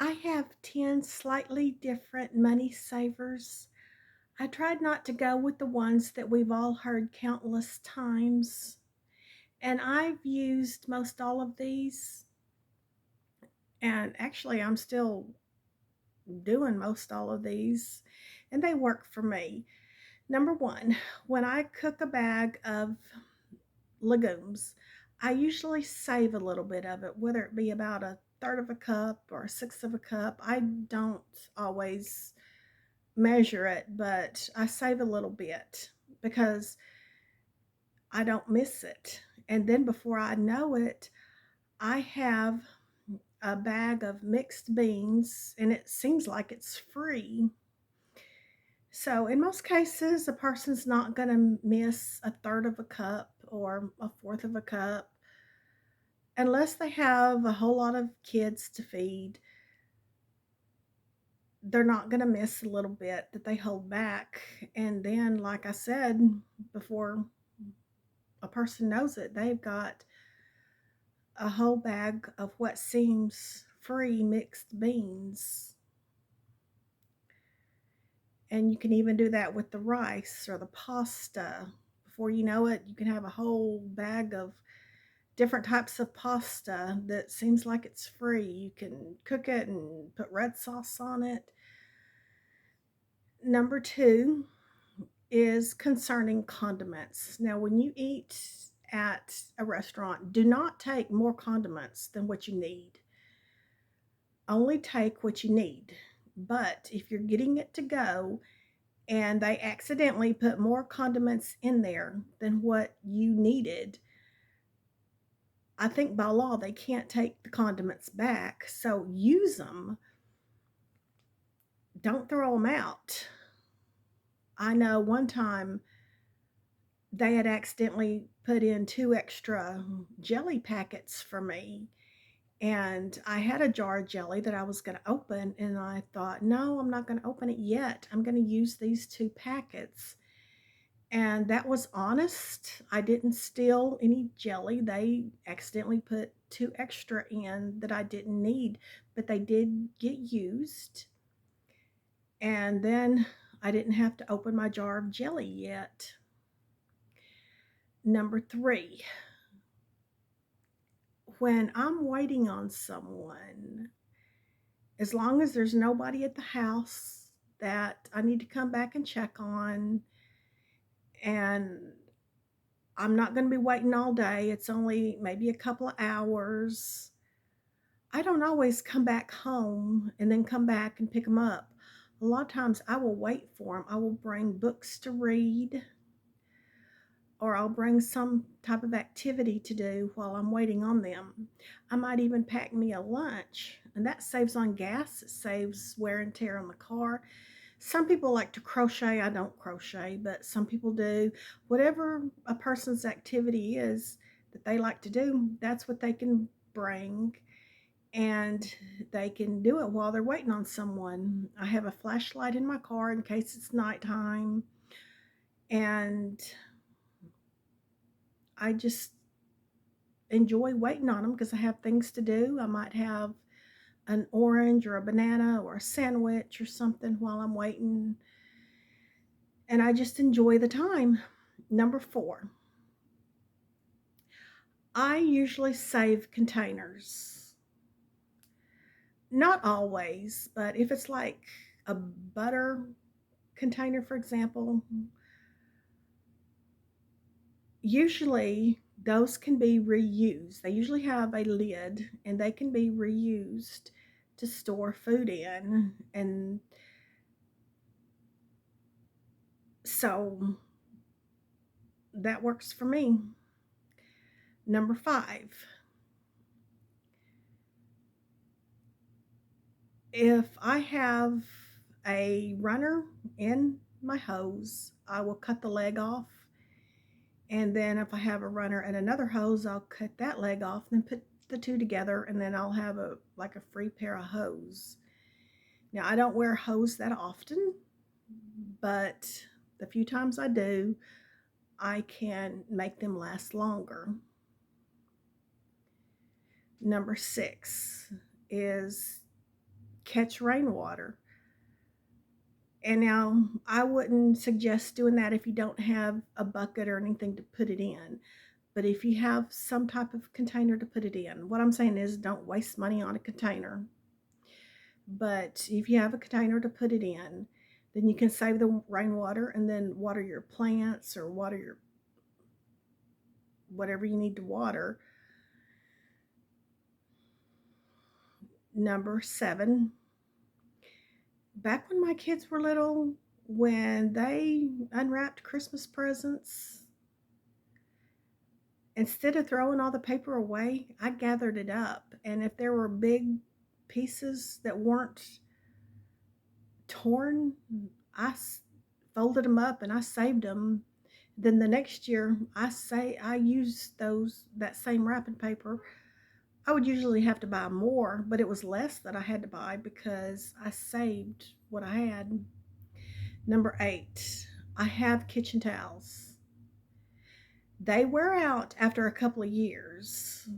I have 10 slightly different money savers. I tried not to go with the ones that we've all heard countless times, and I've used most all of these, and actually, I'm still doing most all of these, and they work for me. Number one, when I cook a bag of legumes, I usually save a little bit of it, whether it be about a third of a cup or a sixth of a cup. I don't always measure it, but I save a little bit because I don't miss it. And then before I know it, I have a bag of mixed beans and it seems like it's free. So, in most cases, a person's not going to miss a third of a cup or a fourth of a cup unless they have a whole lot of kids to feed. They're not going to miss a little bit that they hold back. And then, like I said, before a person knows it, they've got a whole bag of what seems free mixed beans. And you can even do that with the rice or the pasta. Before you know it, you can have a whole bag of different types of pasta that seems like it's free. You can cook it and put red sauce on it. Number two is concerning condiments. Now, when you eat at a restaurant, do not take more condiments than what you need. Only take what you need. But if you're getting it to go and they accidentally put more condiments in there than what you needed, I think by law they can't take the condiments back. So use them. Don't throw them out. I know one time they had accidentally put in 2 extra jelly packets for me, and I had a jar of jelly that I was gonna open, and I thought, "No, I'm not gonna open it yet. I'm gonna use these 2 packets." And that was honest. I didn't steal any jelly. They accidentally put 2 extra in that I didn't need, but they did get used, and then I didn't have to open my jar of jelly yet. Number 3, when I'm waiting on someone, as long as there's nobody at the house that I need to come back and check on, and I'm not going to be waiting all day, it's only maybe a couple of hours. I don't always come back home and then come back and pick them up. A lot of times I will wait for them. I will bring books to read or I'll bring some type of activity to do while I'm waiting on them. I might even pack me a lunch, and that saves on gas, it saves wear and tear on the car. Some people like to crochet. I don't crochet, but some people do. Whatever a person's activity is that they like to do, that's what they can bring, and they can do it while they're waiting on someone. I have a flashlight in my car in case it's nighttime, and I just enjoy waiting on them because I have things to do. I might have an orange or a banana or a sandwich or something while I'm waiting, and I just enjoy the time. Number 4, I usually save containers. Not always, but if it's like a butter container, for example, usually those can be reused. They usually have a lid and they can be reused to store food in. And so that works for me. Number 5, if I have a runner in my hose, I will cut the leg off. And then if I have a runner and another hose, I'll cut that leg off, then put the two together, and then I'll have a free pair of hose. Now I don't wear hose that often, but the few times I do, I can make them last longer. Number 6 is catch rainwater. And now I wouldn't suggest doing that if you don't have a bucket or anything to put it in. But if you have some type of container to put it in, what I'm saying is don't waste money on a container. But if you have a container to put it in, then you can save the rainwater and then water your plants or water your whatever you need to water. Number 7, back when my kids were little, when they unwrapped Christmas presents, instead of throwing all the paper away, I gathered it up. And if there were big pieces that weren't torn, I folded them up and I saved them. Then the next year, I used that same wrapping paper. I would usually have to buy more, but it was less that I had to buy because I saved what I had. Number 8, I have kitchen towels. They wear out after a couple of years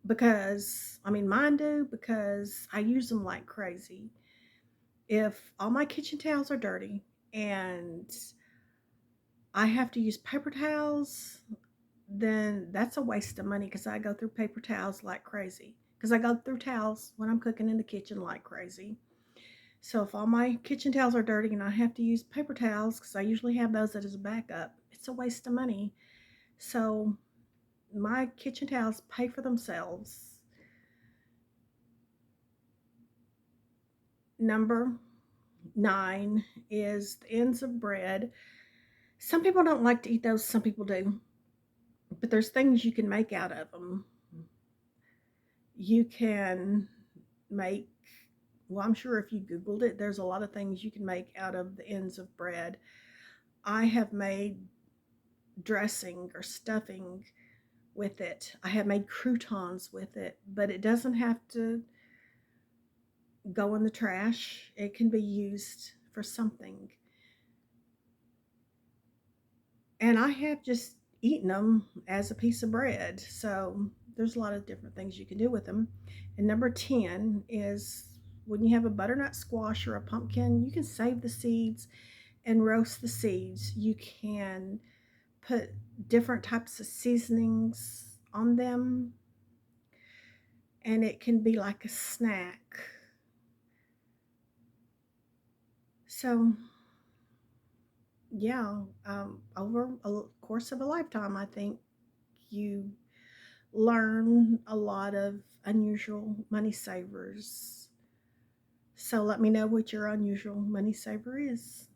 because, I mean, mine do because I use them like crazy. If all my kitchen towels are dirty and I have to use paper towels, then that's a waste of money because I go through paper towels like crazy. Because I go through towels when I'm cooking in the kitchen like crazy. So if all my kitchen towels are dirty and I have to use paper towels, because I usually have those as a backup, it's a waste of money. So my kitchen towels pay for themselves. Number 9 is the ends of bread. Some people don't like to eat those, some people do. But there's things you can make out of them. You can make, well, I'm sure if you Googled it, there's a lot of things you can make out of the ends of bread. I have made dressing or stuffing with it. I have made croutons with it, but it doesn't have to go in the trash. It can be used for something. And I have just eaten them as a piece of bread. So there's a lot of different things you can do with them. And number 10 is when you have a butternut squash or a pumpkin, you can save the seeds and roast the seeds. You can put different types of seasonings on them, and it can be like a snack. So, yeah, over a course of a lifetime, I think you learn a lot of unusual money savers. So let me know what your unusual money saver is.